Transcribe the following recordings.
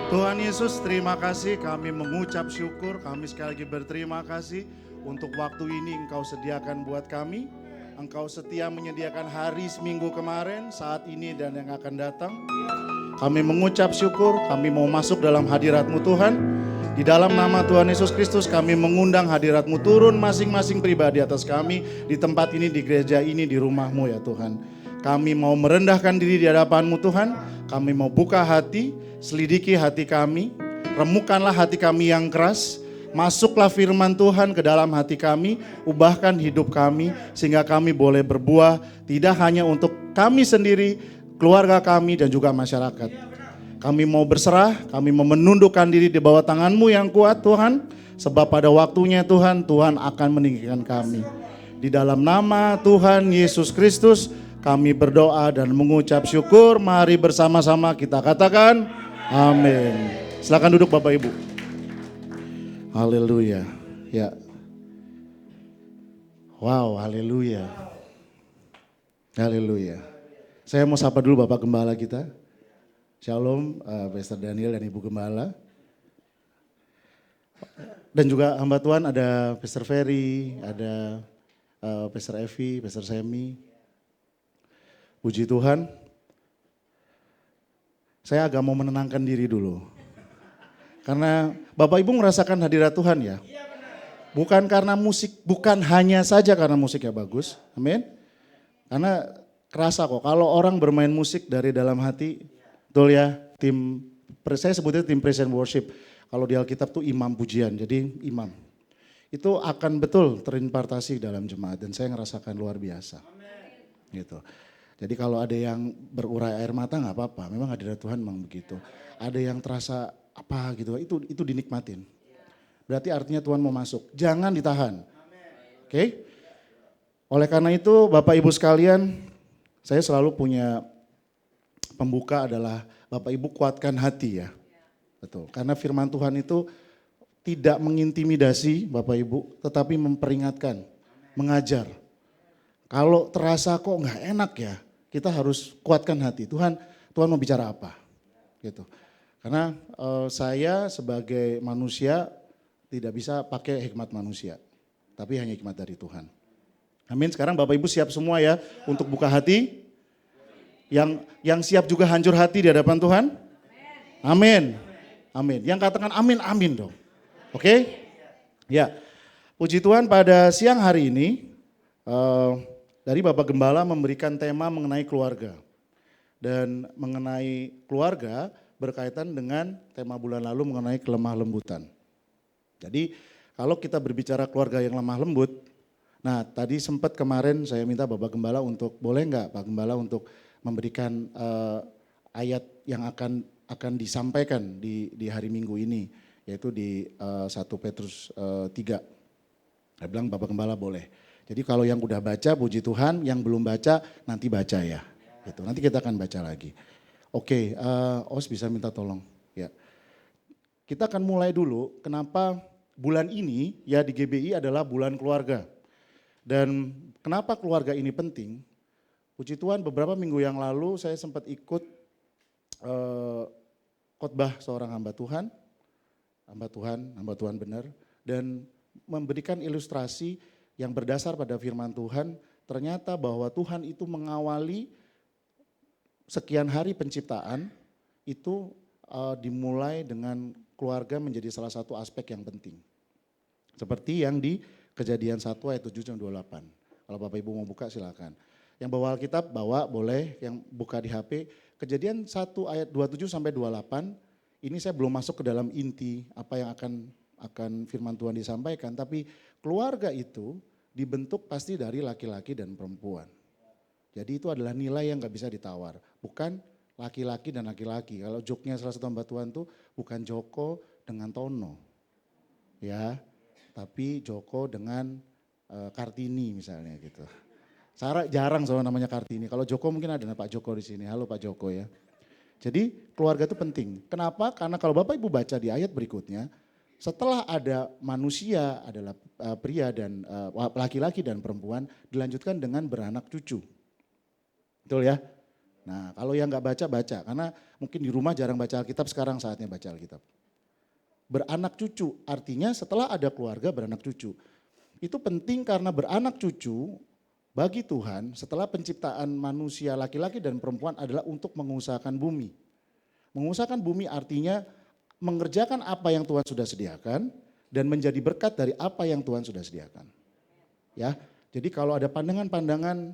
Tuhan Yesus, terima kasih, kami mengucap syukur, kami sekali lagi berterima kasih untuk waktu ini Engkau sediakan buat kami. Engkau setia menyediakan hari seminggu kemarin, saat ini dan yang akan datang. Kami mengucap syukur, kami mau masuk dalam hadirat-Mu Tuhan. Di dalam nama Tuhan Yesus Kristus kami mengundang hadirat-Mu turun masing-masing pribadi atas kami. Di tempat ini, di gereja ini, di rumah-Mu ya Tuhan. Kami mau merendahkan diri di hadapan-Mu Tuhan. Kami mau buka hati, selidiki hati kami. Remukanlah hati kami yang keras. Masuklah firman Tuhan ke dalam hati kami. Ubahkan hidup kami sehingga kami boleh berbuah. Tidak hanya untuk kami sendiri, keluarga kami dan juga masyarakat. Kami mau berserah, kami mau menundukkan diri di bawah tangan-Mu yang kuat Tuhan. Sebab pada waktunya Tuhan, Tuhan akan meninggikan kami. Di dalam nama Tuhan Yesus Kristus kami berdoa dan mengucap syukur. Mari bersama-sama kita katakan amin. Silakan duduk Bapak Ibu. Haleluya. Ya. Wow, haleluya. Haleluya. Saya mau sapa dulu Bapak Gembala kita. Shalom, Pastor Daniel dan Ibu Gembala. Dan juga hamba Tuhan ada Pastor Ferry, ada Pastor Evi, Pastor Semi. Puji Tuhan. Saya agak mau menenangkan diri dulu. Karena Bapak Ibu merasakan hadirat Tuhan ya. Bukan karena musik, bukan hanya saja karena musiknya bagus. Amin. Karena kerasa kok kalau orang bermain musik dari dalam hati, betul ya, saya sebutnya tim praise and worship. Kalau di Alkitab tuh imam pujian, jadi imam. Itu akan betul terimpartasi dalam jemaat dan saya ngerasakan luar biasa. Gitu. Jadi kalau ada yang berurai air mata nggak apa-apa, memang hadirat Tuhan memang begitu. Ada yang terasa apa gitu, itu dinikmatin. Berarti artinya Tuhan mau masuk, jangan ditahan. Oke? Oleh karena itu Bapak Ibu sekalian, saya selalu punya pembuka adalah Bapak Ibu kuatkan hati ya. Betul, karena firman Tuhan itu tidak mengintimidasi Bapak Ibu, tetapi memperingatkan, mengajar. Kalau terasa kok nggak enak ya, kita harus kuatkan hati. Tuhan mau bicara apa? Gitu. Karena saya sebagai manusia tidak bisa pakai hikmat manusia, tapi hanya hikmat dari Tuhan. Amin. Sekarang Bapak Ibu siap semua ya untuk buka hati. Yang siap juga hancur hati di hadapan Tuhan? Amin. Amin. Yang katakan amin, amin dong. Oke? Ya. Puji Tuhan pada siang hari ini dari Bapak Gembala memberikan tema mengenai keluarga. Dan mengenai keluarga berkaitan dengan tema bulan lalu mengenai kelemah lembutan. Jadi kalau kita berbicara keluarga yang lemah lembut, nah tadi sempat kemarin saya minta Bapak Gembala untuk, boleh enggak Pak Gembala untuk memberikan ayat yang akan disampaikan di hari Minggu ini, yaitu di 1 Petrus 3. Saya bilang Bapak Gembala boleh. Jadi kalau yang udah baca puji Tuhan, yang belum baca nanti baca ya. Gitu. Nanti kita akan baca lagi. Oke, Os bisa minta tolong ya. Kita akan mulai dulu kenapa bulan ini ya di GBI adalah bulan keluarga. Dan kenapa keluarga ini penting? Puji Tuhan beberapa minggu yang lalu saya sempat ikut khotbah seorang hamba Tuhan benar. Dan memberikan ilustrasi yang berdasar pada firman Tuhan. Ternyata bahwa Tuhan itu mengawali sekian hari penciptaan itu dimulai dengan keluarga menjadi salah satu aspek yang penting. Seperti yang di Kejadian 1 ayat 7-28. Kalau Bapak Ibu mau buka silakan. Yang bawa Alkitab bawa boleh, yang buka di HP. Kejadian 1 ayat 27-28, ini saya belum masuk ke dalam inti apa yang akan firman Tuhan disampaikan. Tapi keluarga itu dibentuk pasti dari laki-laki dan perempuan. Jadi itu adalah nilai yang gak bisa ditawar. Bukan laki-laki dan laki-laki. Kalau joknya salah satu hamba Tuhan tuh bukan Joko dengan Tono. Ya, tapi Joko dengan Kartini misalnya gitu. Sarah jarang soalnya namanya Kartini. Kalau Joko mungkin ada Pak Joko di sini. Halo Pak Joko ya. Jadi keluarga itu penting. Kenapa? Karena kalau Bapak Ibu baca di ayat berikutnya, setelah ada manusia adalah pria dan laki-laki dan perempuan, dilanjutkan dengan beranak cucu. Betul ya? Nah kalau yang nggak baca, baca. Karena mungkin di rumah jarang baca Alkitab, sekarang saatnya baca Alkitab. Beranak cucu, artinya setelah ada keluarga beranak cucu. Itu penting karena beranak cucu bagi Tuhan setelah penciptaan manusia laki-laki dan perempuan adalah untuk mengusahakan bumi. Mengusahakan bumi artinya mengerjakan apa yang Tuhan sudah sediakan dan menjadi berkat dari apa yang Tuhan sudah sediakan. Ya, jadi kalau ada pandangan-pandangan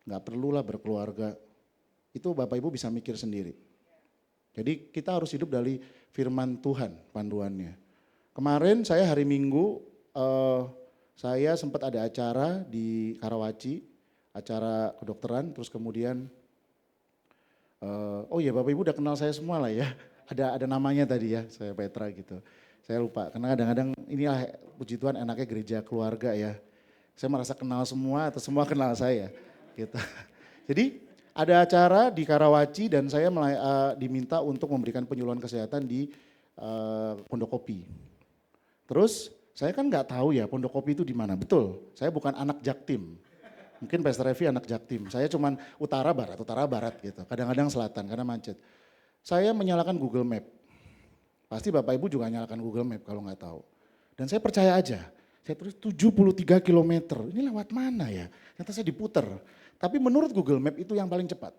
nggak perlulah berkeluarga, itu Bapak Ibu bisa mikir sendiri. Jadi kita harus hidup dari firman Tuhan panduannya. Kemarin saya hari Minggu saya sempat ada acara di Karawaci, acara kedokteran, terus kemudian oh ya Bapak Ibu udah kenal saya semua lah ya, ada namanya tadi ya, saya Petra gitu. Saya lupa karena kadang-kadang inilah puji Tuhan enaknya gereja keluarga ya. Saya merasa kenal semua atau semua kenal saya gitu. Jadi ada acara di Karawaci dan saya diminta untuk memberikan penyuluhan kesehatan di Pondok Kopi. Terus saya kan nggak tahu ya Pondok Kopi itu di mana. Betul, saya bukan anak Jaktim. Mungkin Pastor Revi anak Jaktim. Saya cuman utara barat gitu. Kadang-kadang selatan karena macet. Saya menyalakan Google Map. Pasti Bapak Ibu juga nyalakan Google Map kalau nggak tahu. Dan saya percaya aja. Saya tulis 73 kilometer. Ini lewat mana ya? Ternyata saya diputer. Tapi menurut Google Map itu yang paling cepat.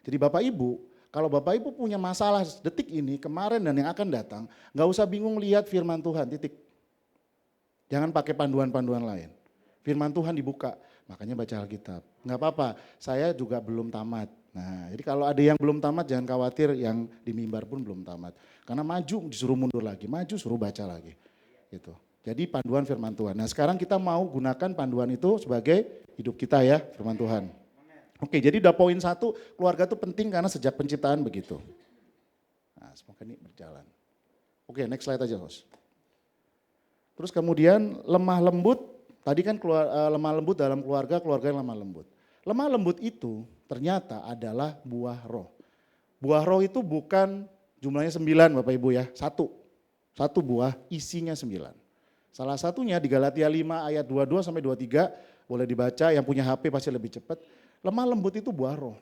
Jadi Bapak Ibu, kalau Bapak Ibu punya masalah detik ini, kemarin dan yang akan datang, nggak usah bingung lihat firman Tuhan, titik. Jangan pakai panduan-panduan lain. Firman Tuhan dibuka, makanya baca Alkitab. Nggak apa-apa, saya juga belum tamat. Nah, jadi kalau ada yang belum tamat jangan khawatir, yang di mimbar pun belum tamat. Karena maju disuruh mundur lagi, maju suruh baca lagi. Gitu. Jadi panduan firman Tuhan. Nah sekarang kita mau gunakan panduan itu sebagai hidup kita ya, firman Tuhan. Oke, jadi udah poin 1, keluarga itu penting karena sejak penciptaan begitu. Nah semoga ini berjalan. Oke, next slide aja host. Terus kemudian lemah lembut, tadi kan lemah lembut dalam keluarga yang lemah lembut. Lemah lembut itu ternyata adalah buah roh. Buah roh itu bukan jumlahnya 9 Bapak Ibu ya, satu buah isinya 9. Salah satunya di Galatia 5 ayat 22 sampai 23, boleh dibaca, yang punya HP pasti lebih cepat. Lemah lembut itu buah roh.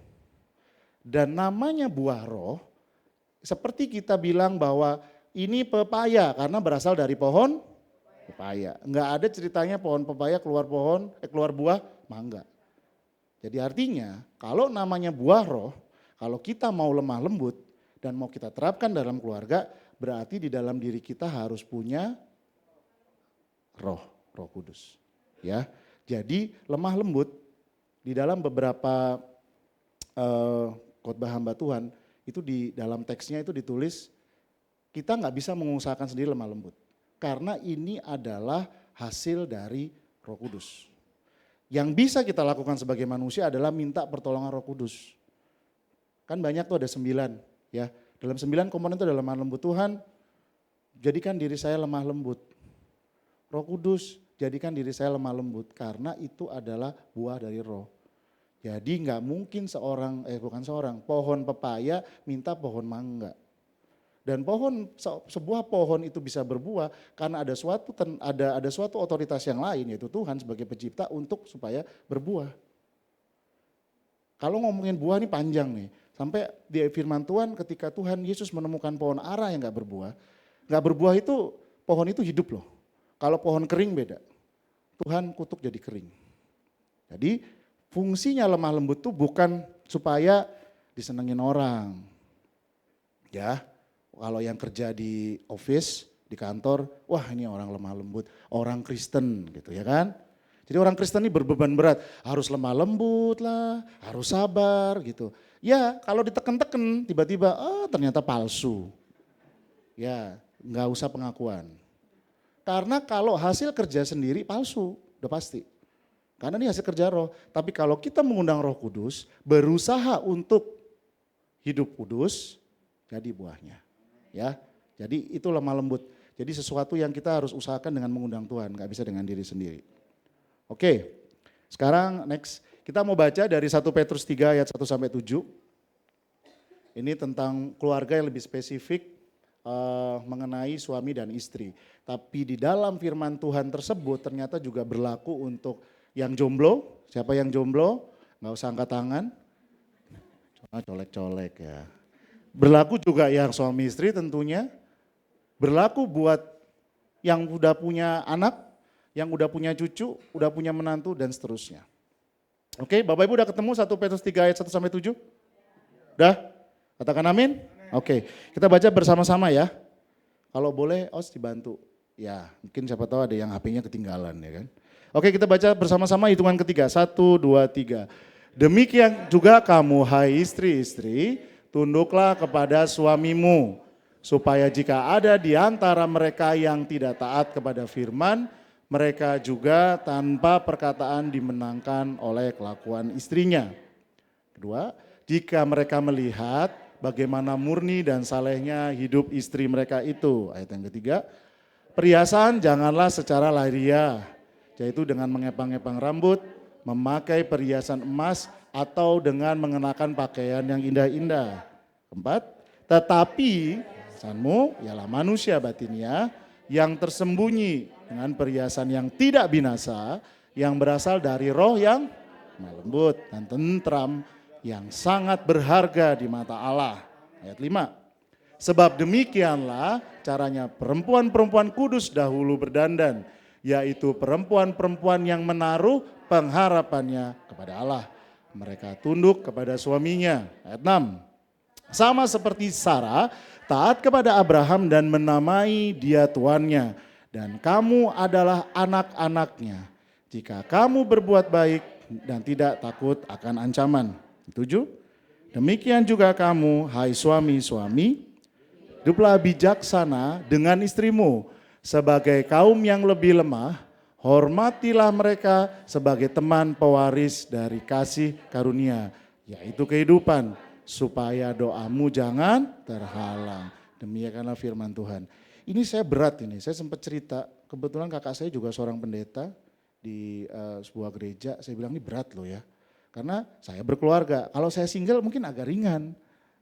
Dan namanya buah roh, seperti kita bilang bahwa ini pepaya karena berasal dari pohon pepaya. Enggak ada ceritanya pohon pepaya keluar buah mangga. Jadi artinya kalau namanya buah roh, kalau kita mau lemah lembut dan mau kita terapkan dalam keluarga, berarti di dalam diri kita harus punya Roh Kudus. Ya. Jadi lemah lembut di dalam beberapa khotbah hamba Tuhan itu di dalam teksnya itu ditulis kita nggak bisa mengusahakan sendiri lemah lembut. Karena ini adalah hasil dari Roh Kudus. Yang bisa kita lakukan sebagai manusia adalah minta pertolongan Roh Kudus. Kan banyak tuh ada 9 ya. Dalam 9 komponen itu ada lemah lembut. Tuhan jadikan diri saya lemah lembut. Roh Kudus jadikan diri saya lemah lembut karena itu adalah buah dari roh. Jadi nggak mungkin pohon pepaya minta pohon mangga. Dan sebuah pohon itu bisa berbuah karena ada suatu otoritas yang lain yaitu Tuhan sebagai pencipta untuk supaya berbuah. Kalau ngomongin buah ini panjang nih. Sampai di firman Tuhan ketika Tuhan Yesus menemukan pohon ara yang nggak berbuah itu pohon itu hidup loh. Kalau pohon kering beda, Tuhan kutuk jadi kering. Jadi fungsinya lemah lembut itu bukan supaya disenengin orang. Ya, kalau yang kerja di office, di kantor, wah ini orang lemah lembut, orang Kristen gitu ya kan. Jadi orang Kristen ini berbeban berat, harus lemah lembut lah, harus sabar gitu. Ya kalau diteken-teken tiba-tiba, ternyata palsu. Ya nggak usah pengakuan. Karena kalau hasil kerja sendiri palsu, udah pasti. Karena ini hasil kerja roh. Tapi kalau kita mengundang Roh Kudus, berusaha untuk hidup kudus, jadi buahnya. Ya, jadi itu lemah lembut. Jadi sesuatu yang kita harus usahakan dengan mengundang Tuhan, gak bisa dengan diri sendiri. Oke, sekarang next. Kita mau baca dari 1 Petrus 3 ayat 1 sampai 7. Ini tentang keluarga yang lebih spesifik. Mengenai suami dan istri. Tapi di dalam firman Tuhan tersebut ternyata juga berlaku untuk yang jomblo. Siapa yang jomblo? Nggak usah angkat tangan, cuma colek-colek ya. Berlaku juga yang suami istri tentunya, berlaku buat yang udah punya anak, yang udah punya cucu, udah punya menantu dan seterusnya. Oke, Bapak Ibu udah ketemu 1 Petrus 3 ayat 1 sampai 7? Udah? Katakan amin? Oke, kita baca bersama-sama ya. Kalau boleh, Os dibantu. Ya, mungkin siapa tahu ada yang HP-nya ketinggalan ya kan. Oke, kita baca bersama-sama hitungan ketiga. 1, 2, 3. Demikian juga kamu hai istri-istri, tunduklah kepada suamimu. Supaya jika ada di antara mereka yang tidak taat kepada firman, mereka juga tanpa perkataan dimenangkan oleh kelakuan istrinya. Kedua, jika mereka melihat bagaimana murni dan salehnya hidup istri mereka itu. Ayat yang ketiga, perhiasan janganlah secara lahiriah, yaitu dengan mengepang-epang rambut, memakai perhiasan emas, atau dengan mengenakan pakaian yang indah-indah. Keempat, tetapi perhiasanmu ialah manusia batinnya yang tersembunyi dengan perhiasan yang tidak binasa, yang berasal dari roh yang lembut dan tentram, yang sangat berharga di mata Allah. Ayat 5. Sebab demikianlah caranya perempuan-perempuan kudus dahulu berdandan, yaitu perempuan-perempuan yang menaruh pengharapannya kepada Allah. Mereka tunduk kepada suaminya. Ayat 6. Sama seperti Sarah, taat kepada Abraham dan menamai dia tuannya. Dan kamu adalah anak-anaknya jika kamu berbuat baik dan tidak takut akan ancaman. 7. Demikian juga kamu, hai suami-suami, hiduplah bijaksana dengan istrimu sebagai kaum yang lebih lemah, hormatilah mereka sebagai teman pewaris dari kasih karunia, yaitu kehidupan, supaya doamu jangan terhalang. Demikianlah firman Tuhan. Ini saya berat ini, saya sempat cerita, kebetulan kakak saya juga seorang pendeta di sebuah gereja, saya bilang ini berat loh ya. Karena saya berkeluarga, kalau saya single mungkin agak ringan,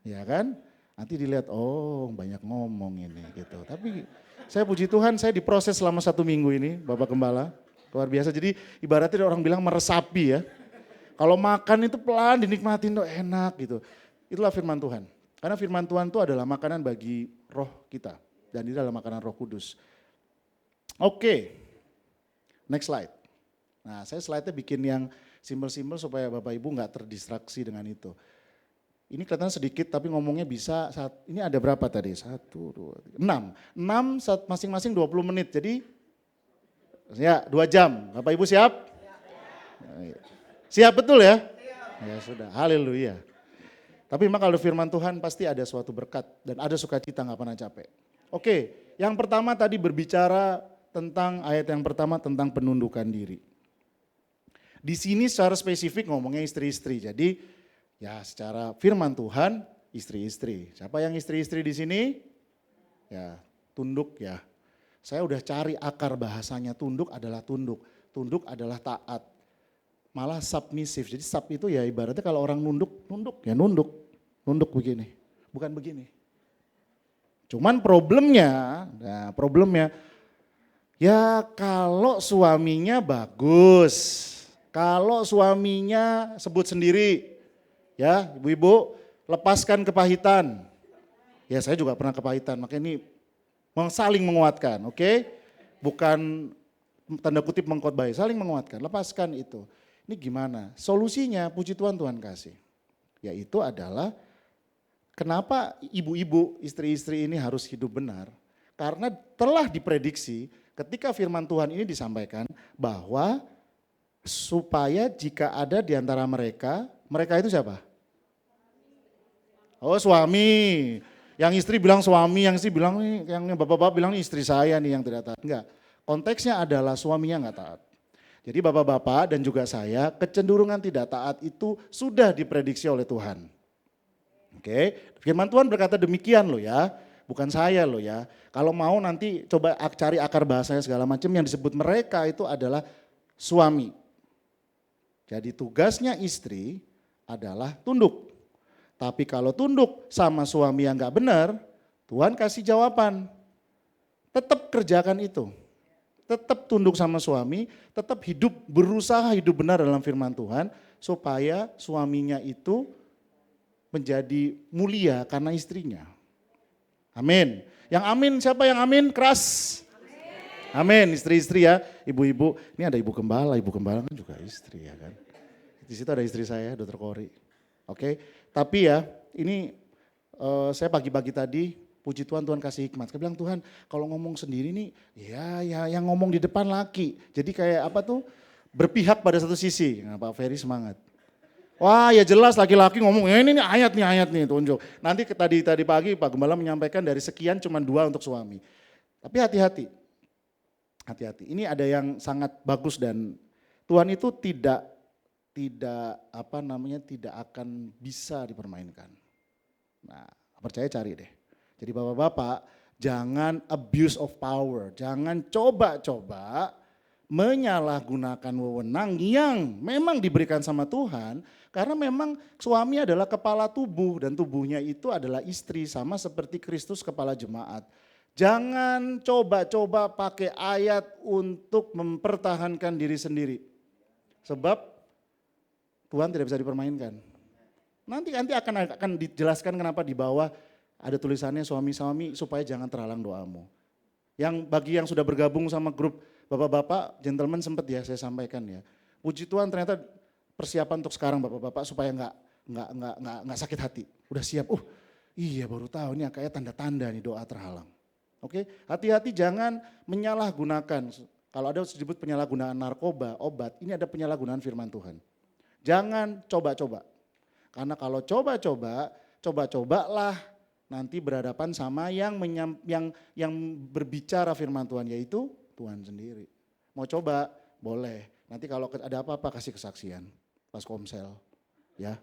ya kan? Nanti dilihat, oh banyak ngomong ini gitu. Tapi saya puji Tuhan, saya diproses selama 1 minggu ini, Bapak Gembala. Luar biasa, jadi ibaratnya orang bilang meresapi ya. Kalau makan itu pelan dinikmatin tuh enak gitu. Itulah firman Tuhan. Karena firman Tuhan itu adalah makanan bagi roh kita. Dan ini adalah makanan Roh Kudus. Oke, next slide. Nah, saya slide-nya bikin yang simpel-simpel supaya Bapak Ibu nggak terdistraksi dengan itu. Ini kelihatan sedikit tapi ngomongnya bisa, ini ada berapa tadi? 1, 2, 3, 6. 6 masing-masing 20 menit, jadi ya 2 jam. Bapak Ibu siap? Siap betul ya? Ya sudah, haleluya. Tapi memang kalau firman Tuhan pasti ada suatu berkat dan ada sukacita, nggak pernah capek. Oke, yang pertama tadi berbicara tentang ayat yang pertama tentang penundukan diri. Di sini secara spesifik ngomongnya istri-istri. Jadi ya secara firman Tuhan istri-istri. Siapa yang istri-istri di sini? Ya tunduk ya. Saya udah cari akar bahasanya, tunduk adalah tunduk. Tunduk adalah taat. Malah submisif. Jadi sub itu ya ibaratnya kalau orang nunduk, nunduk ya nunduk. Nunduk begini, bukan begini. Cuman problemnya ya kalau suaminya bagus, kalau suaminya sebut sendiri, ya ibu-ibu lepaskan kepahitan. Ya saya juga pernah kepahitan, makanya ini saling menguatkan, oke? Bukan tanda kutip mengkhotbahi, saling menguatkan, lepaskan itu. Ini gimana? Solusinya puji Tuhan, Tuhan kasih. Yaitu adalah kenapa ibu-ibu, istri-istri ini harus hidup benar? Karena telah diprediksi ketika firman Tuhan ini disampaikan bahwa supaya jika ada di antara mereka, mereka itu siapa? Oh suami, yang istri bilang suami, yang istri bilang, yang bapak-bapak bilang istri saya nih yang tidak taat. Enggak, konteksnya adalah suaminya enggak taat. Jadi bapak-bapak dan juga saya kecenderungan tidak taat itu sudah diprediksi oleh Tuhan. Oke, firman Tuhan berkata demikian loh ya, bukan saya loh ya. Kalau mau nanti coba cari akar bahasanya segala macam, yang disebut mereka itu adalah suami. Jadi tugasnya istri adalah tunduk. Tapi kalau tunduk sama suami yang gak benar, Tuhan kasih jawaban. Tetap kerjakan itu. Tetap tunduk sama suami, tetap berusaha hidup benar dalam firman Tuhan, supaya suaminya itu menjadi mulia karena istrinya. Amin. Yang amin siapa yang amin? Keras. Amin. Istri-istri ya, ibu-ibu. Ini ada ibu gembala kan juga istri ya kan. Di situ ada istri saya, Dr. Kori. Oke, tapi ya ini saya pagi-pagi tadi puji Tuhan, Tuhan kasih hikmat. Saya bilang Tuhan kalau ngomong sendiri nih, ya yang ngomong di depan laki. Jadi kayak apa tuh berpihak pada satu sisi. Nah, Pak Ferry semangat. Wah ya jelas laki-laki ngomong, ya ini ayat nih tunjuk. Nanti tadi pagi Pak Gembala menyampaikan dari sekian cuma 2 untuk suami. Tapi hati-hati, ini ada yang sangat bagus dan Tuhan itu tidak akan bisa dipermainkan. Nah percaya cari deh. Jadi bapak-bapak jangan abuse of power, jangan coba-coba menyalahgunakan wewenang yang memang diberikan sama Tuhan. Karena memang suami adalah kepala tubuh dan tubuhnya itu adalah istri sama seperti Kristus kepala jemaat. Jangan coba-coba pakai ayat untuk mempertahankan diri sendiri. Sebab Tuhan tidak bisa dipermainkan. Nanti akan dijelaskan kenapa di bawah ada tulisannya suami-suami supaya jangan terhalang doamu. Yang bagi yang sudah bergabung sama grup bapak-bapak, gentleman sempat ya saya sampaikan ya. Puji Tuhan ternyata persiapan untuk sekarang bapak-bapak supaya nggak sakit hati. Udah siap. Iya baru tahu ini kayak tanda-tanda nih doa terhalang. Oke, hati-hati jangan menyalahgunakan. Kalau ada disebut penyalahgunaan narkoba, obat, ini ada penyalahgunaan firman Tuhan. Jangan coba-coba. Karena kalau coba-cobalah nanti berhadapan sama yang berbicara firman Tuhan, yaitu Tuhan sendiri. Mau coba, boleh. Nanti kalau ada apa-apa kasih kesaksian pas komsel. Ya.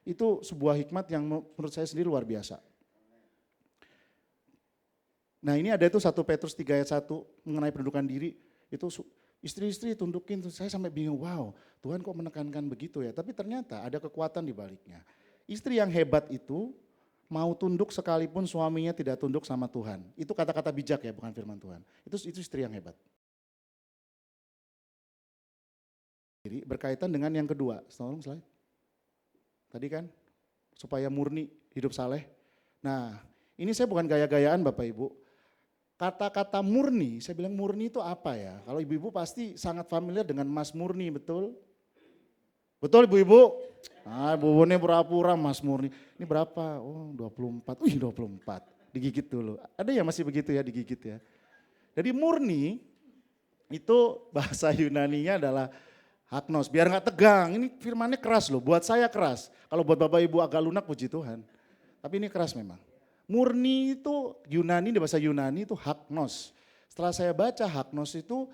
Itu sebuah hikmat yang menurut saya sendiri luar biasa. Nah ini ada itu 1 Petrus 3 ayat 1 mengenai pendudukan diri. Itu istri-istri tundukin, saya sampai bingung, wow Tuhan kok menekankan begitu ya. Tapi ternyata ada kekuatan di baliknya. Istri yang hebat itu mau tunduk sekalipun suaminya tidak tunduk sama Tuhan. Itu kata-kata bijak ya, bukan firman Tuhan. Itu istri yang hebat. Berkaitan dengan yang kedua, tolong slide. Tadi kan, supaya murni, hidup saleh. Nah, ini saya bukan gaya-gayaan Bapak Ibu. Kata-kata murni, saya bilang murni itu apa ya? Kalau ibu-ibu pasti sangat familiar dengan Mas Murni, betul? Betul ibu-ibu? Ibu ini pura-pura Mas Murni. Ini berapa? 24. 24. Digigit dulu. Ada yang masih begitu ya, digigit ya. Jadi murni itu bahasa Yunaninya adalah haknos. Biar gak tegang, ini firmannya keras loh. Buat saya keras. Kalau buat Bapak Ibu agak lunak puji Tuhan. Tapi ini keras memang. Murni itu Yunani, di bahasa Yunani itu haknos. Setelah saya baca haknos itu,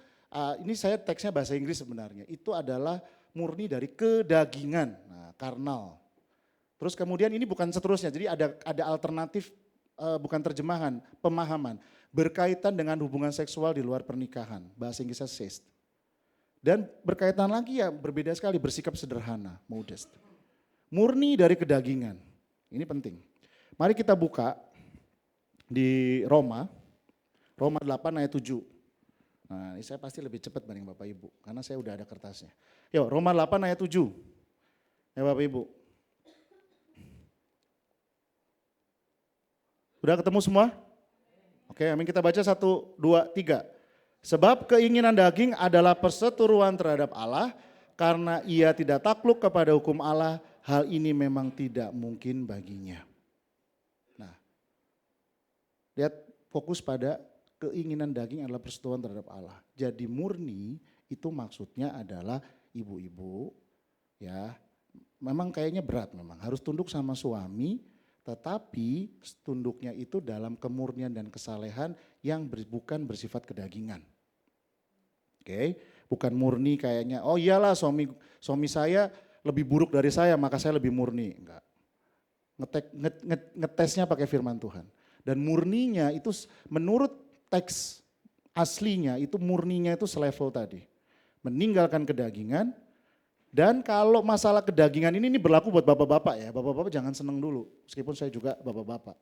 ini saya teksnya bahasa Inggris sebenarnya. Itu adalah murni dari kedagingan, karnal. Terus kemudian ini bukan seterusnya, jadi ada alternatif, bukan terjemahan, pemahaman. Berkaitan dengan hubungan seksual di luar pernikahan, bahasa Inggrisnya chaste. Dan berkaitan lagi ya berbeda sekali, bersikap sederhana, modest. Murni dari kedagingan, ini penting. Mari kita buka di Roma 8 ayat 7. Nah ini saya pasti lebih cepat banding Bapak Ibu, karena saya udah ada kertasnya. Yuk Roma 8 ayat 7, ya Bapak Ibu. Sudah ketemu semua? Oke, amin, kita baca 1, 2, 3. Sebab keinginan daging adalah perseteruan terhadap Allah, karena ia tidak takluk kepada hukum Allah, hal ini memang tidak mungkin baginya. Lihat fokus pada keinginan daging adalah persetujuan terhadap Allah. Jadi murni itu maksudnya adalah ibu-ibu ya. Memang kayaknya berat memang. Harus tunduk sama suami tetapi tunduknya itu dalam kemurnian dan kesalehan yang bukan bersifat kedagingan. Oke, bukan murni kayaknya oh iyalah suami saya lebih buruk dari saya maka saya lebih murni. Enggak. Ngetesnya pakai firman Tuhan. Dan murninya itu menurut teks aslinya itu murninya itu selevel tadi. Meninggalkan kedagingan dan kalau masalah kedagingan ini berlaku buat bapak-bapak ya. Bapak-bapak jangan seneng dulu meskipun saya juga bapak-bapak.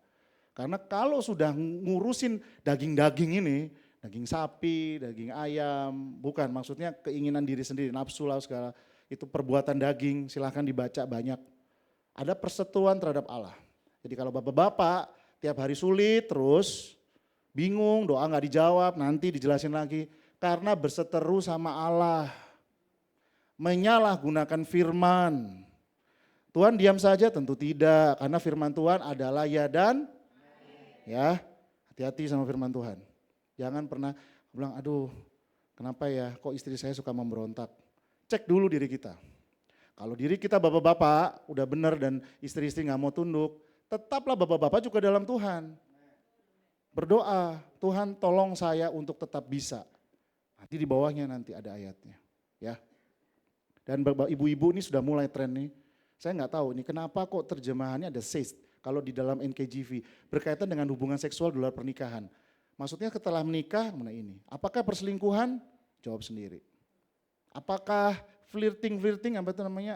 Karena kalau sudah ngurusin daging-daging ini, daging sapi, daging ayam, bukan maksudnya keinginan diri sendiri, nafsu lah segala. itu perbuatan daging, silahkan dibaca banyak. Ada persetujuan terhadap Allah. Jadi kalau bapak-bapak tiap hari sulit terus, bingung, doa nggak dijawab, nanti dijelasin lagi. Karena berseteru sama Allah. Menyalahgunakan firman. Tuhan diam saja? Tentu tidak, karena firman Tuhan adalah ya dan ya. Hati-hati sama firman Tuhan. Jangan pernah bilang, aduh kenapa ya kok istri saya suka memberontak. Cek dulu diri kita. Kalau diri kita bapak-bapak udah benar dan istri-istri gak mau tunduk, tetaplah bapak-bapak juga dalam Tuhan. Berdoa, Tuhan tolong saya untuk tetap bisa. Nanti di bawahnya nanti ada ayatnya. Ya. Dan ibu-ibu ini sudah mulai tren nih. Saya nggak tahu ini kenapa kok terjemahannya ada says. Kalau di dalam NKJV berkaitan dengan hubungan seksual di luar pernikahan. Maksudnya setelah menikah mana ini? Apakah perselingkuhan? Jawab sendiri. Apakah flirting apa itu namanya?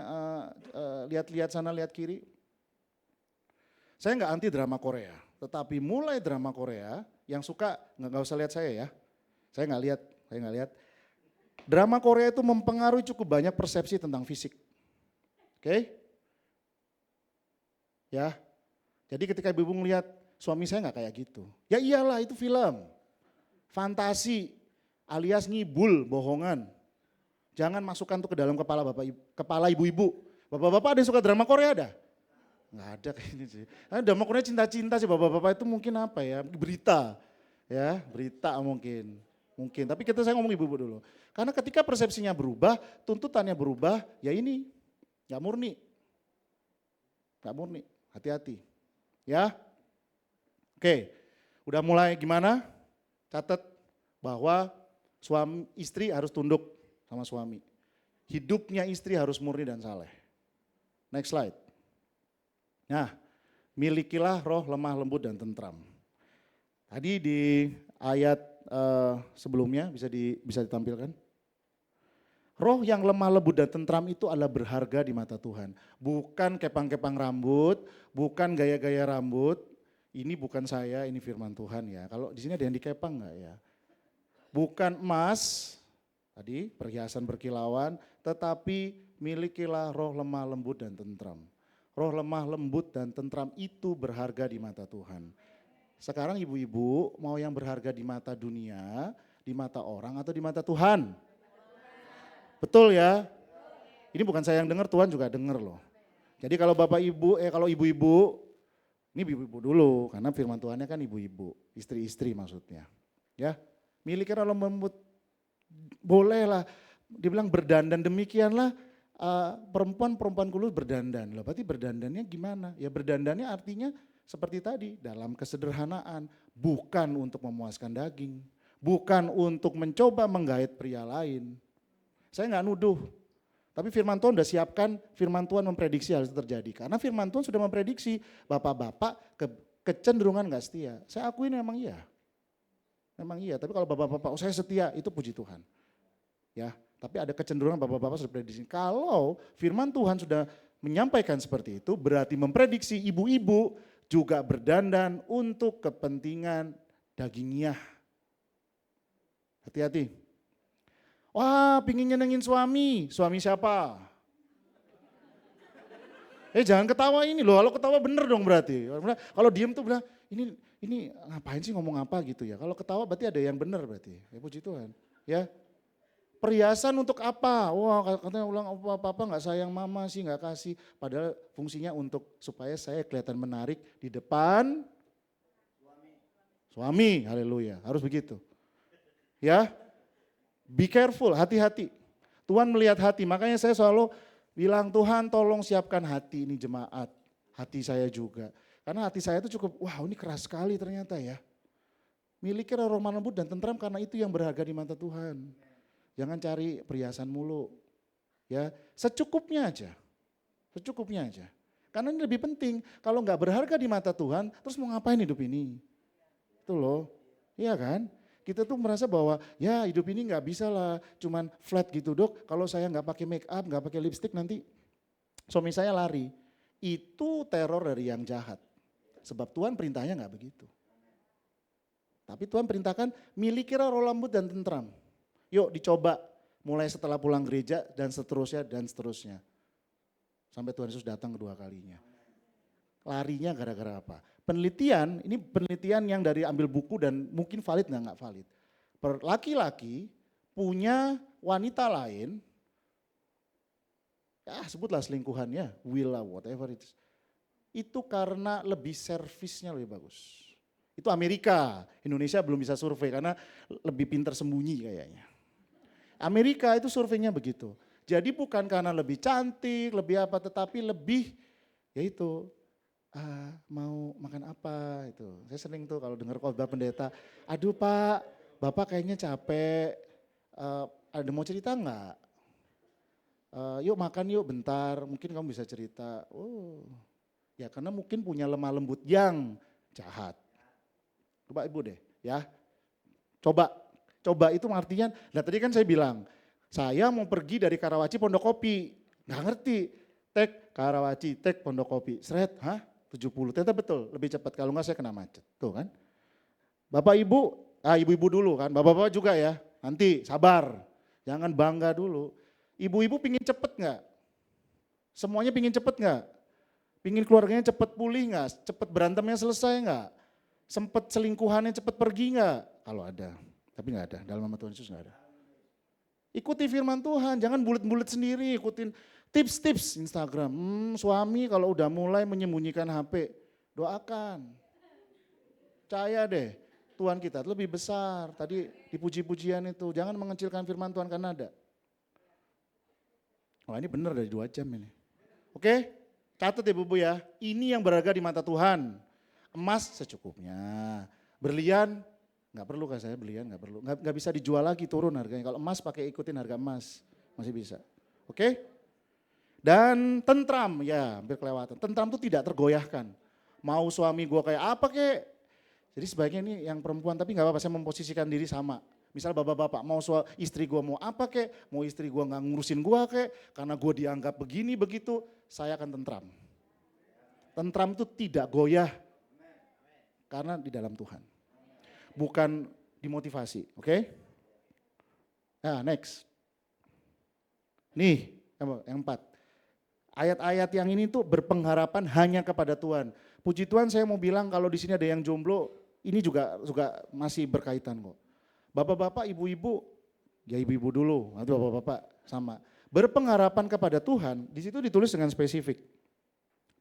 Lihat-lihat sana lihat kiri. Saya nggak anti drama Korea, tetapi mulai drama Korea yang suka nggak usah lihat saya ya. Saya nggak lihat. Drama Korea itu mempengaruhi cukup banyak persepsi tentang fisik. Oke? Ya, jadi ketika ibu ngelihat suami saya nggak kayak gitu. Ya iyalah itu film, fantasi alias ngibul, bohongan. Jangan masukkan tuh ke dalam kepala ibu-ibu. Bapak-bapak ada yang suka drama Korea ada? Nggak ada kayak ini sih. Karena drama Korea cinta-cinta sih bapak-bapak itu mungkin apa ya, berita. Ya, berita mungkin. Tapi saya ngomong ibu-ibu dulu. Karena ketika persepsinya berubah, tuntutannya berubah, ya ini nggak murni. Hati-hati. Ya. Oke, udah mulai gimana? Catat bahwa suami istri harus tunduk sama suami. Hidupnya istri harus murni dan saleh. Next slide. Nah, milikilah roh lemah lembut dan tentram. Tadi di ayat sebelumnya bisa ditampilkan. Roh yang lemah lembut dan tentram itu adalah berharga di mata Tuhan. Bukan kepang-kepang rambut, bukan gaya-gaya rambut. Ini bukan saya, ini firman Tuhan ya. Kalau di sini ada yang dikepang enggak ya? Bukan emas, tadi perhiasan berkilauan, tetapi milikilah roh lemah lembut dan tentram. Roh lemah lembut dan tentram itu berharga di mata Tuhan. Sekarang ibu-ibu mau yang berharga di mata dunia, di mata orang atau di mata Tuhan? Betul ya? Ini bukan saya yang dengar, Tuhan juga dengar loh. Jadi kalau bapak ibu, kalau ibu-ibu, ini ibu-ibu dulu karena firman Tuhannya kan ibu-ibu, istri-istri maksudnya. Ya, milikilah roh lembut, bolehlah. Dibilang berdandan demikianlah perempuan kudus berdandan. Loh, berarti berdandannya gimana? Ya berdandannya artinya seperti tadi, dalam kesederhanaan, bukan untuk memuaskan daging, bukan untuk mencoba menggait pria lain. Saya nggak nuduh, tapi firman Tuhan sudah siapkan, firman Tuhan memprediksi hal itu terjadi. Karena firman Tuhan sudah memprediksi bapak-bapak kecenderungan nggak setia. Saya akuin memang iya. Tapi kalau bapak-bapak, saya setia, itu puji Tuhan. Ya, tapi ada kecenderungan bapak-bapak sudah prediksi. Kalau firman Tuhan sudah menyampaikan seperti itu, berarti memprediksi ibu-ibu juga berdandan untuk kepentingan dagingnya. Hati-hati. Wah, pingin nyenengin suami siapa? Jangan ketawa ini loh, kalau ketawa bener dong berarti. Kalau diem tuh bilang, ini ngapain sih ngomong apa gitu ya. Kalau ketawa berarti ada yang bener berarti, ya puji Tuhan. Ya, perhiasan untuk apa? Wah katanya ulang apa-apa gak sayang mama sih gak kasih. Padahal fungsinya untuk supaya saya kelihatan menarik di depan suami, haleluya, harus begitu. Ya. Be careful, hati-hati. Tuhan melihat hati, makanya saya selalu bilang Tuhan tolong siapkan hati ini jemaat. Hati saya juga. Karena hati saya itu cukup, wow ini keras sekali ternyata ya. Milikilah roh lemah lembut dan tentram karena itu yang berharga di mata Tuhan. Jangan cari perhiasan mulu. Ya, secukupnya aja. Karena ini lebih penting, kalau nggak berharga di mata Tuhan, terus mau ngapain hidup ini? Itu loh, iya kan? Kita tuh merasa bahwa ya hidup ini nggak bisa lah cuman flat gitu dok. Kalau saya nggak pakai make up, nggak pakai lipstick nanti suami saya lari. Itu teror dari yang jahat. Sebab Tuhan perintahnya nggak begitu. Tapi Tuhan perintahkan milikilah roh lembut dan tentram. Yuk dicoba mulai setelah pulang gereja dan seterusnya dan seterusnya. Sampai Tuhan Yesus datang kedua kalinya. Larinya gara-gara apa? Penelitian, ini penelitian yang dari ambil buku dan mungkin valid nggak valid. Laki-laki punya wanita lain, ya sebutlah selingkuhannya, will lah, whatever it is. Itu karena lebih servisnya lebih bagus. Itu Amerika, Indonesia belum bisa survei karena lebih pintar sembunyi kayaknya. Amerika itu surveinya begitu. Jadi bukan karena lebih cantik, lebih apa, tetapi lebih yaitu mau makan apa itu. Saya sering tuh kalau dengar khotbah pendeta, aduh Pak, Bapak kayaknya capek, ada mau cerita enggak? Yuk makan yuk bentar, mungkin kamu bisa cerita. Oh, ya karena mungkin punya lemah lembut yang jahat. Coba Ibu deh ya, coba itu artinya, nah tadi kan saya bilang, saya mau pergi dari Karawaci Pondokopi, nggak ngerti, tek Karawaci, tek Pondokopi, seret, 70, ternyata betul, lebih cepat, kalau nggak saya kena macet, tuh kan. Bapak Ibu, ibu-ibu dulu kan, bapak-bapak juga ya, nanti sabar, jangan bangga dulu. Ibu-ibu pingin cepet nggak? Semuanya pingin cepet nggak? Pingin keluarganya cepet pulih nggak? Cepet berantemnya selesai nggak? Sempet selingkuhannya cepet pergi nggak? Kalau ada, tapi nggak ada, dalam nama Tuhan Yesus nggak ada. Ikuti firman Tuhan, jangan bulet-bulet sendiri, ikutin tips-tips Instagram. Suami kalau udah mulai menyembunyikan HP, doakan. Percaya deh, Tuhan kita lebih besar. Tadi dipuji-pujian itu, jangan mengecilkan firman Tuhan karena ada. Wah ini benar dari 2 jam ini. Oke, catat ya Bu ya, ini yang berharga di mata Tuhan. Emas secukupnya, berlian nggak perlu kan saya berlian, nggak perlu, nggak bisa dijual lagi turun harganya. Kalau emas pakai ikutin harga emas masih bisa. Oke? Dan tentram ya hampir kelewatan. Tentram itu tidak tergoyahkan. Mau suami gua kayak apa kek? Jadi sebaiknya ini yang perempuan tapi nggak apa-apa saya memposisikan diri sama. Misal bapak-bapak mau istri gua mau apa kek? Mau istri gua nggak ngurusin gua kek? Karena gua dianggap begini begitu, saya akan tentram. Tentram itu tidak goyah. Karena di dalam Tuhan. Bukan dimotivasi, oke? Nah next. Nih yang 4. Ayat-ayat yang ini tuh berpengharapan hanya kepada Tuhan. Puji Tuhan saya mau bilang kalau di sini ada yang jomblo, ini juga masih berkaitan kok. Bapak-bapak, ibu-ibu, ya ibu-ibu dulu, atau bapak-bapak sama. Berpengharapan kepada Tuhan, di situ ditulis dengan spesifik.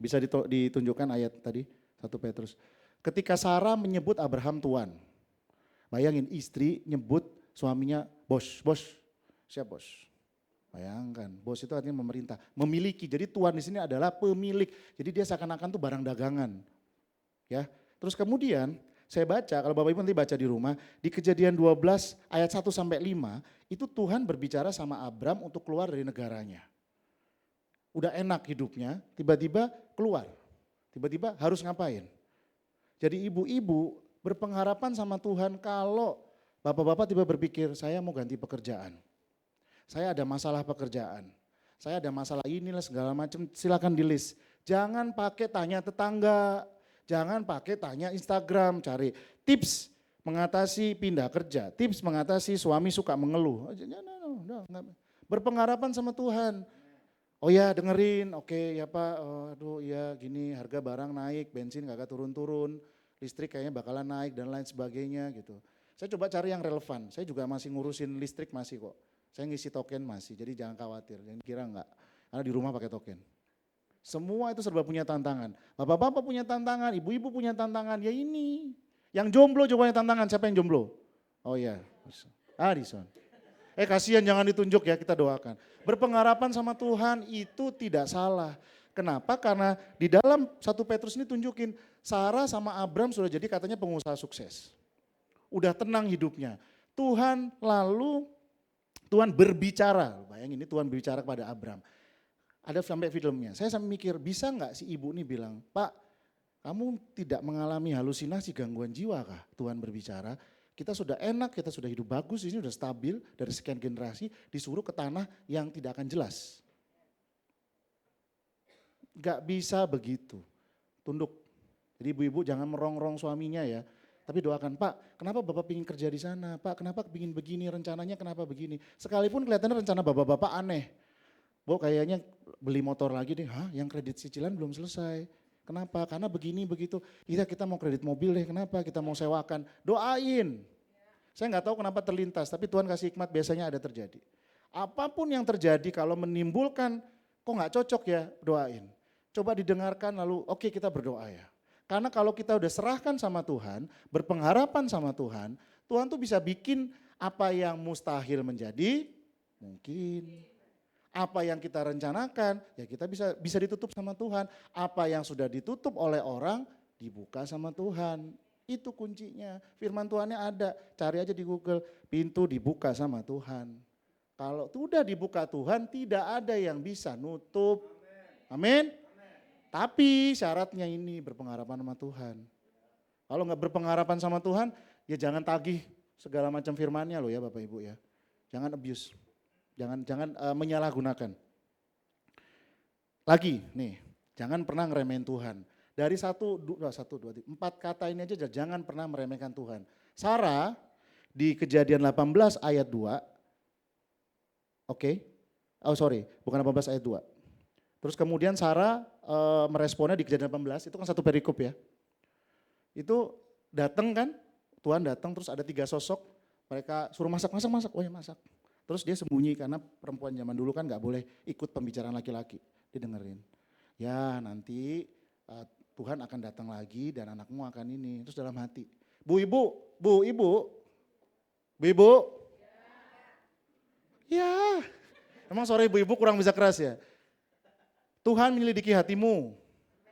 Bisa ditunjukkan ayat tadi, 1 Petrus. Ketika Sarah menyebut Abraham Tuan, bayangin istri nyebut suaminya bos, siapa bos? Bayangkan, bos itu artinya memerintah, memiliki. Jadi Tuan di sini adalah pemilik. Jadi dia seakan-akan tuh barang dagangan. Ya. Terus kemudian saya baca, kalau Bapak Ibu nanti baca di rumah, di Kejadian 12 ayat 1 sampai 5, itu Tuhan berbicara sama Abram untuk keluar dari negaranya. Udah enak hidupnya, tiba-tiba keluar. Tiba-tiba harus ngapain? Jadi ibu-ibu berpengharapan sama Tuhan kalau bapak-bapak tiba berpikir, saya mau ganti pekerjaan. Saya ada masalah pekerjaan. Saya ada masalah inilah segala macam, silakan di list. Jangan pakai tanya tetangga, jangan pakai tanya Instagram, cari tips mengatasi pindah kerja, tips mengatasi suami suka mengeluh. Berpengharapan sama Tuhan. Oh ya dengerin, oke ya Pak, aduh ya gini harga barang naik, bensin kagak turun-turun, listrik kayaknya bakalan naik dan lain sebagainya gitu. Saya coba cari yang relevan, saya juga masih ngurusin listrik masih kok. Saya ngisi token masih, jadi jangan khawatir, jangan kira enggak, karena di rumah pakai token. Semua itu serba punya tantangan, bapak-bapak punya tantangan, ibu-ibu punya tantangan, ya ini. Yang jomblo juga punya tantangan, siapa yang jomblo? Oh iya, Adison. Kasihan jangan ditunjuk ya, kita doakan. Berpengharapan sama Tuhan itu tidak salah. Kenapa? Karena di dalam 1 Petrus ini tunjukin Sarah sama Abram sudah jadi katanya pengusaha sukses. Udah tenang hidupnya. Tuhan berbicara, bayangin ini Tuhan berbicara kepada Abram. Ada sampai filmnya, saya sampai mikir bisa nggak si ibu ini bilang, Pak kamu tidak mengalami halusinasi gangguan jiwa kah Tuhan berbicara? Kita sudah enak, kita sudah hidup bagus, ini sudah stabil dari sekian generasi, disuruh ke tanah yang tidak akan jelas. Gak bisa begitu, tunduk. Jadi ibu-ibu jangan merongrong suaminya ya. Tapi doakan, Pak, kenapa Bapak ingin kerja di sana? Pak, kenapa ingin begini, rencananya kenapa begini? Sekalipun kelihatannya rencana Bapak-Bapak aneh. Bu, kayaknya beli motor lagi deh, hah yang kredit cicilan belum selesai. Kenapa? Karena begini, begitu. Iya kita mau kredit mobil deh, kenapa? Kita mau sewakan. Doain. Saya nggak tahu kenapa terlintas, tapi Tuhan kasih hikmat biasanya ada terjadi. Apapun yang terjadi kalau menimbulkan, kok nggak cocok ya, doain. Coba didengarkan lalu oke kita berdoa ya. Karena kalau kita udah serahkan sama Tuhan, berpengharapan sama Tuhan, Tuhan tuh bisa bikin apa yang mustahil menjadi mungkin. Apa yang kita rencanakan, ya kita bisa ditutup sama Tuhan. Apa yang sudah ditutup oleh orang, dibuka sama Tuhan. Itu kuncinya. Firman Tuhannya ada, cari aja di Google, pintu dibuka sama Tuhan. Kalau sudah dibuka Tuhan, tidak ada yang bisa nutup. Amin. Tapi syaratnya ini berpengharapan sama Tuhan. Kalau nggak berpengharapan sama Tuhan, ya jangan tagih segala macam firmannya loh ya Bapak Ibu ya. Jangan abuse, jangan menyalahgunakan. Lagi nih, jangan pernah ngeremehin Tuhan. Dari 4 kata ini aja jangan pernah meremehkan Tuhan. Sarah di Kejadian 18 ayat 2, bukan 18 ayat 2. Terus kemudian Sarah meresponnya di Kejadian 18, itu kan satu perikop ya. Itu datang kan, Tuhan datang terus ada 3 sosok, mereka suruh masak, oh ya masak. Terus dia sembunyi karena perempuan zaman dulu kan gak boleh ikut pembicaraan laki-laki, didengerin. Ya nanti Tuhan akan datang lagi dan anakmu akan ini, terus dalam hati. Bu ibu. Ya, emang sore ibu-ibu kurang bisa keras ya. Tuhan menyelidiki hatimu.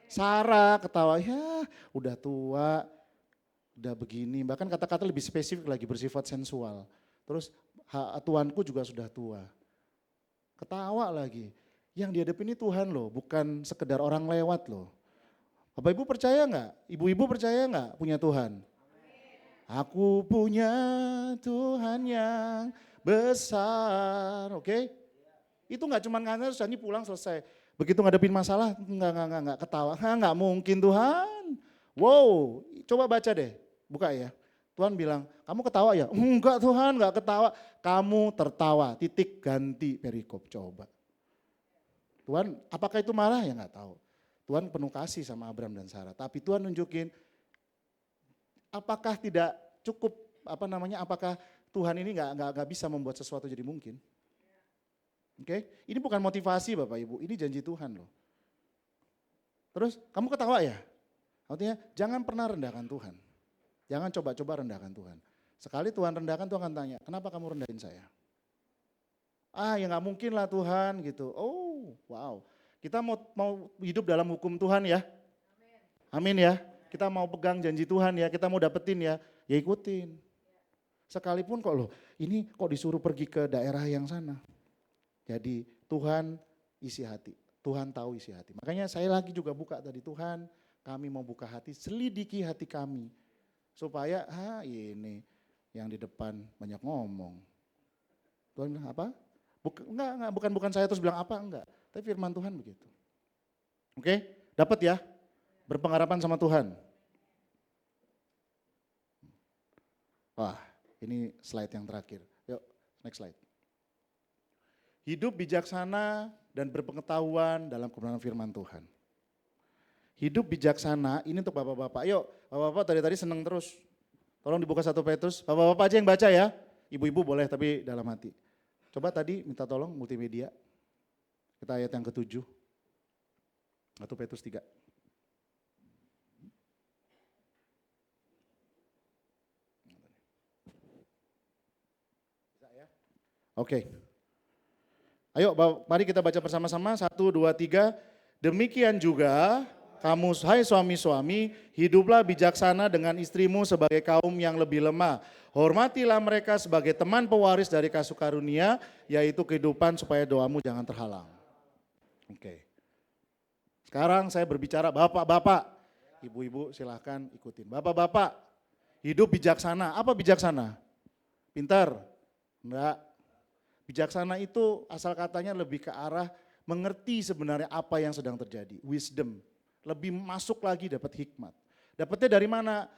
Sarah ketawa, ya udah tua, udah begini. Bahkan kata-kata lebih spesifik lagi bersifat sensual. Terus tuanku juga sudah tua. Ketawa lagi. Yang dihadapi ini Tuhan loh, bukan sekedar orang lewat loh. Bapak Ibu percaya enggak? Ibu-ibu percaya enggak punya Tuhan? Aku punya Tuhan yang besar, oke? Itu enggak cuma ngantar terus nyanyi pulang selesai. Begitu ngadepin masalah, enggak ketawa. Enggak mungkin Tuhan. Wow, coba baca deh, buka ya. Tuhan bilang, kamu ketawa ya? Enggak Tuhan, enggak ketawa. Kamu tertawa, titik ganti perikop, coba. Tuhan, apakah itu marah? Ya enggak tahu. Tuhan penuh kasih sama Abram dan Sarah. Tapi Tuhan nunjukin, apakah tidak cukup, apakah Tuhan ini enggak bisa membuat sesuatu jadi mungkin? Oke, ini bukan motivasi Bapak Ibu, ini janji Tuhan loh. Terus kamu ketawa ya? Artinya jangan pernah rendahkan Tuhan. Jangan coba-coba rendahkan Tuhan. Sekali Tuhan rendahkan, Tuhan akan tanya, kenapa kamu rendahin saya? Ya nggak mungkin lah Tuhan gitu. Oh wow, kita mau hidup dalam hukum Tuhan ya. Amin ya. Kita mau pegang janji Tuhan ya, kita mau dapetin ya ikutin. Sekalipun kok loh, ini kok disuruh pergi ke daerah yang sana. Jadi Tuhan isi hati, Tuhan tahu isi hati. Makanya saya lagi juga buka tadi, Tuhan kami mau buka hati, selidiki hati kami. Supaya ini yang di depan banyak ngomong. Tuhan bilang apa? Bukan saya terus bilang apa, enggak. Tapi firman Tuhan begitu. Oke, dapat ya? Berpengharapan sama Tuhan. Wah, ini slide yang terakhir. Yuk, next slide. Hidup bijaksana dan berpengetahuan dalam kebenaran firman Tuhan. Hidup bijaksana, ini untuk bapak-bapak. Yuk, bapak-bapak tadi seneng terus. Tolong dibuka 1 Petrus, bapak-bapak aja yang baca ya. Ibu-ibu boleh tapi dalam hati. Coba tadi minta tolong multimedia. Kita ayat yang ke-7. 1 Petrus 3. Bisa ya? Oke. Ayo mari kita baca bersama-sama, 1, 2, 3. Demikian juga kamu hai suami-suami, hiduplah bijaksana dengan istrimu sebagai kaum yang lebih lemah. Hormatilah mereka sebagai teman pewaris dari kasih karunia, yaitu kehidupan supaya doamu jangan terhalang. Oke. Sekarang saya berbicara bapak-bapak, ibu-ibu silahkan ikutin. Bapak-bapak, hidup bijaksana. Apa bijaksana? Pintar? Enggak. Bijaksana itu asal katanya lebih ke arah mengerti sebenarnya apa yang sedang terjadi. Wisdom. Lebih masuk lagi dapat hikmat. Dapatnya dari mana?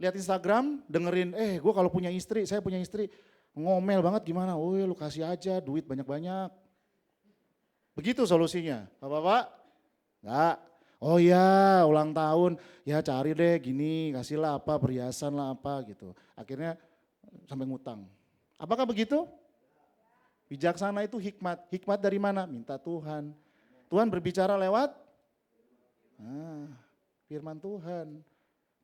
lihat Instagram, dengerin, gue kalau punya istri, saya punya istri, ngomel banget gimana, oh lu kasih aja duit banyak-banyak. Begitu solusinya, Bapak-bapak? Enggak. Oh ya ulang tahun, ya cari deh gini, kasihlah apa, perhiasan lah apa gitu. Akhirnya sampai ngutang. Apakah begitu? Bijaksana itu hikmat. Hikmat dari mana? Minta Tuhan. Tuhan berbicara lewat firman Tuhan.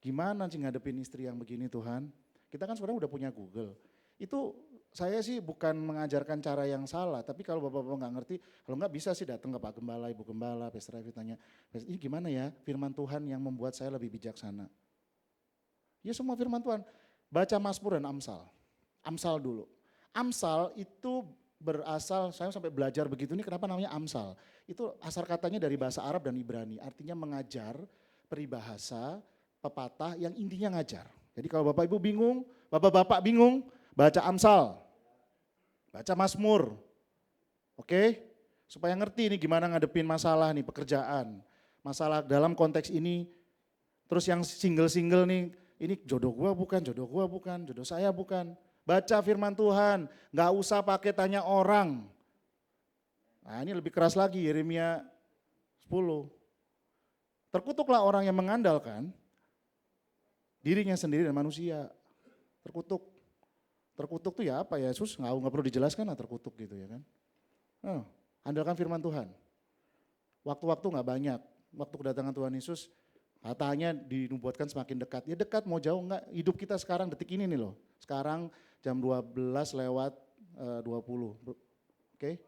Gimana sih ngadepin istri yang begini Tuhan? Kita kan sekarang udah punya Google. Itu saya sih bukan mengajarkan cara yang salah, tapi kalau bapak-bapak nggak ngerti, kalau nggak bisa sih datang ke Pak Gembala, Ibu Gembala, Pastor Revi tanya, ini gimana ya firman Tuhan yang membuat saya lebih bijaksana? Ya semua firman Tuhan. Baca Mazmur dan Amsal. Amsal dulu. Amsal itu berasal, saya sampai belajar begitu, ini kenapa namanya Amsal. Itu asal katanya dari bahasa Arab dan Ibrani, artinya mengajar, peribahasa, pepatah yang intinya ngajar. Jadi kalau Bapak Ibu bingung, Bapak-bapak bingung, baca Amsal, baca Mazmur. Oke? Supaya ngerti ini gimana ngadepin masalah nih, pekerjaan. Masalah dalam konteks ini, terus yang single-single nih, ini jodoh gua bukan, jodoh saya bukan. Baca firman Tuhan, nggak usah pakai tanya orang. Nah ini lebih keras lagi, Yeremia 10. Terkutuklah orang yang mengandalkan dirinya sendiri dan manusia. Terkutuk. Terkutuk tuh ya apa ya, Yesus nggak perlu dijelaskan lah terkutuk gitu ya kan. Andalkan firman Tuhan. Waktu-waktu nggak banyak. Waktu kedatangan Tuhan Yesus katanya dinubuatkan semakin dekat. Ya dekat mau jauh enggak, hidup kita sekarang detik ini nih loh. Sekarang jam 12 lewat 20. Oke?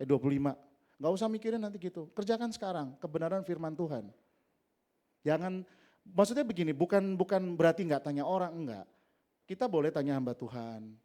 25. Enggak usah mikirin nanti gitu. Kerjakan sekarang kebenaran firman Tuhan. Jangan, maksudnya begini, bukan berarti enggak tanya orang, enggak. Kita boleh tanya hamba Tuhan.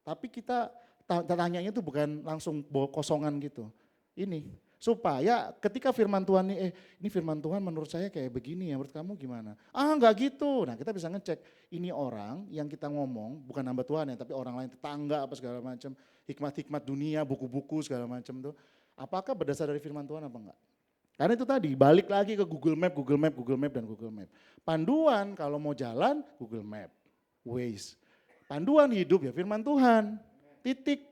Tapi kita tanyanya itu bukan langsung bawa kosongan gitu. Ini supaya ketika firman Tuhan ini firman Tuhan menurut saya kayak begini ya, menurut kamu gimana? Enggak gitu. Nah kita bisa ngecek ini orang yang kita ngomong bukan hamba Tuhan ya, tapi orang lain, tetangga apa segala macam, hikmat-hikmat dunia, buku-buku segala macam tuh. Apakah berdasar dari firman Tuhan apa enggak? Karena itu tadi balik lagi ke Google Map dan Google Map. Panduan kalau mau jalan Google Map, Waze. Panduan hidup ya firman Tuhan. Titik.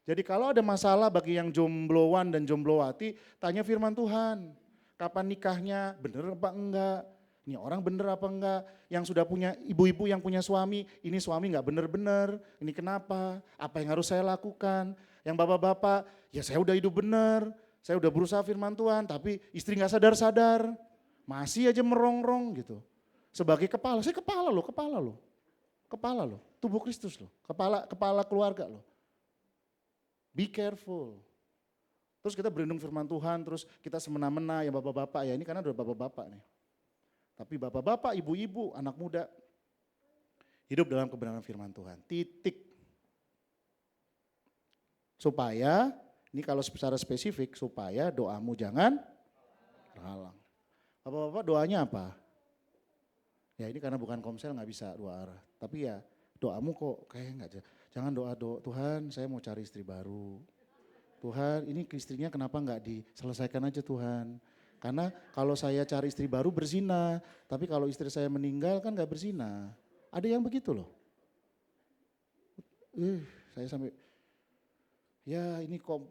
Jadi kalau ada masalah bagi yang jombloan dan jomblowati, tanya firman Tuhan. Kapan nikahnya, bener apa enggak? Ini orang bener apa enggak? Yang sudah punya ibu-ibu yang punya suami, ini suami enggak bener-bener, ini kenapa? Apa yang harus saya lakukan? Yang bapak-bapak, ya saya udah hidup bener, saya udah berusaha firman Tuhan, tapi istri enggak sadar-sadar. Masih aja merongrong gitu. Sebagai kepala, saya kepala loh, tubuh Kristus loh, kepala keluarga loh. Be careful. Terus kita berlindung firman Tuhan, terus kita semena-mena ya bapak-bapak ya, ini karena udah bapak-bapak nih. Tapi bapak-bapak, ibu-ibu, anak muda, hidup dalam kebenaran firman Tuhan. Titik. Supaya, ini kalau secara spesifik, supaya doamu jangan terhalang. Bapak-bapak doanya apa? Ya ini karena bukan komsel nggak bisa dua arah. Tapi ya doamu kok kayak nggak, jangan doa Tuhan saya mau cari istri baru. Tuhan ini istrinya kenapa nggak diselesaikan aja Tuhan. Karena kalau saya cari istri baru berzina, tapi kalau istri saya meninggal kan nggak berzina. Ada yang begitu loh. Saya sampai, ya ini kok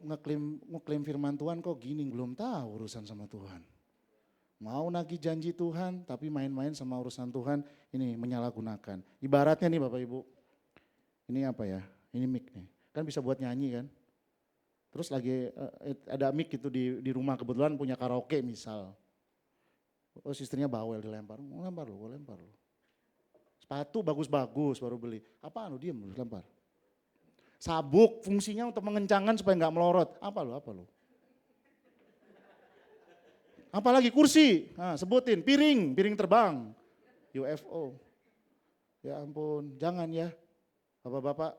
ngeklaim firman Tuhan kok gini, belum tahu urusan sama Tuhan. Mau nagih janji Tuhan tapi main-main sama urusan Tuhan, ini menyalahgunakan. Ibaratnya nih Bapak Ibu, ini apa ya, ini mic nih, kan bisa buat nyanyi kan. Terus lagi ada mic gitu di rumah, kebetulan punya karaoke misal. Oh istrinya bawel dilempar, lempar lo. Sepatu bagus-bagus baru beli, apaan lo diem lempar. Sabuk fungsinya untuk mengencangkan supaya nggak melorot, apa lo. Apalagi kursi, sebutin, piring terbang, UFO. Ya ampun, jangan ya, bapak-bapak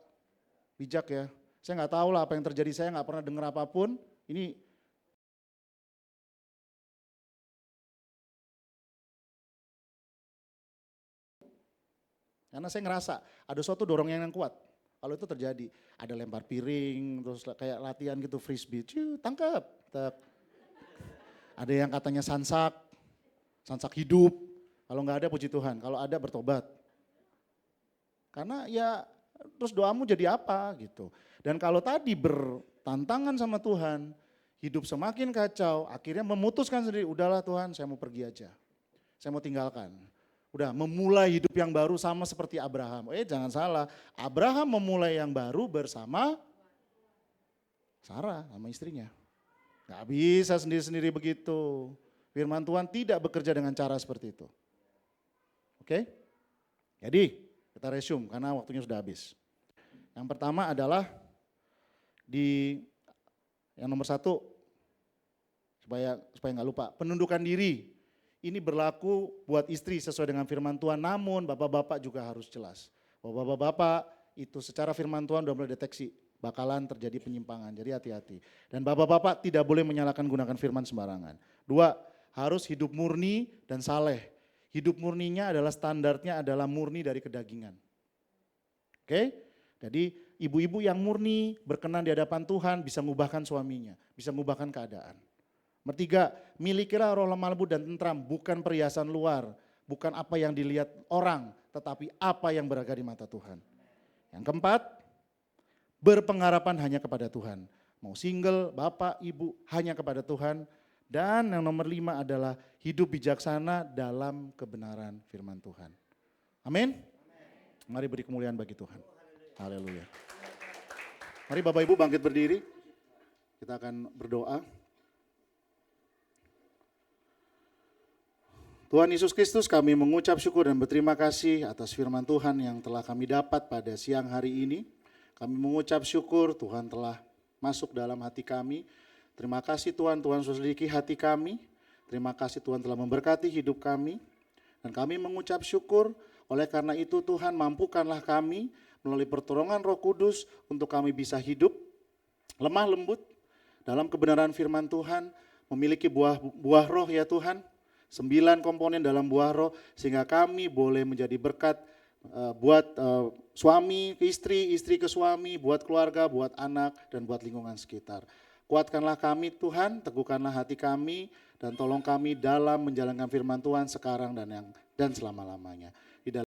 bijak ya. Saya nggak tahu lah apa yang terjadi, saya nggak pernah dengar apapun. Ini karena saya ngerasa ada suatu dorongan yang kuat. Kalau itu terjadi, ada lempar piring, terus kayak latihan gitu frisbee, tangkap. Ada yang katanya sansak hidup. Kalau nggak ada puji Tuhan, kalau ada bertobat. Karena ya terus doamu jadi apa gitu. Dan kalau tadi bertantangan sama Tuhan, hidup semakin kacau, akhirnya memutuskan sendiri, udahlah Tuhan saya mau pergi aja. Saya mau tinggalkan. Udah memulai hidup yang baru sama seperti Abraham. Jangan salah, Abraham memulai yang baru bersama Sarah sama istrinya. Gak bisa sendiri-sendiri begitu. Firman Tuhan tidak bekerja dengan cara seperti itu. Oke? Jadi kita resume karena waktunya sudah habis. Yang pertama adalah yang nomor 1, supaya nggak lupa, penundukan diri. Ini berlaku buat istri sesuai dengan firman Tuhan, namun bapak-bapak juga harus jelas. Bapak-bapak itu secara firman Tuhan udah mulai deteksi bakalan terjadi penyimpangan, jadi hati-hati. Dan bapak-bapak tidak boleh menyalahkan gunakan firman sembarangan. 2, harus hidup murni dan saleh. Hidup murninya adalah standarnya adalah murni dari kedagingan. Oke? Jadi ibu-ibu yang murni berkenan di hadapan Tuhan bisa mengubahkan suaminya, bisa mengubahkan keadaan. Nomor 3, milikilah roh lemah lembut dan tentram, bukan perhiasan luar, bukan apa yang dilihat orang, tetapi apa yang berharga di mata Tuhan. Yang keempat, berpengharapan hanya kepada Tuhan. Mau single, bapak, ibu, hanya kepada Tuhan. Dan yang nomor 5 adalah hidup bijaksana dalam kebenaran firman Tuhan. Amin. Mari beri kemuliaan bagi Tuhan. Haleluya. Mari Bapak Ibu bangkit berdiri. Kita akan berdoa. Tuhan Yesus Kristus, kami mengucap syukur dan berterima kasih atas firman Tuhan yang telah kami dapat pada siang hari ini. Kami mengucap syukur Tuhan telah masuk dalam hati kami. Terima kasih Tuhan, Tuhan sudah selidiki hati kami. Terima kasih Tuhan telah memberkati hidup kami. Dan kami mengucap syukur, oleh karena itu Tuhan mampukanlah kami melalui pertolongan Roh Kudus untuk kami bisa hidup lemah lembut dalam kebenaran firman Tuhan, memiliki buah roh ya Tuhan, 9 komponen dalam buah roh, sehingga kami boleh menjadi berkat buat suami ke istri, istri ke suami, buat keluarga, buat anak, dan buat lingkungan sekitar. Kuatkanlah kami Tuhan, teguhkanlah hati kami, dan tolong kami dalam menjalankan firman Tuhan sekarang dan selama-lamanya.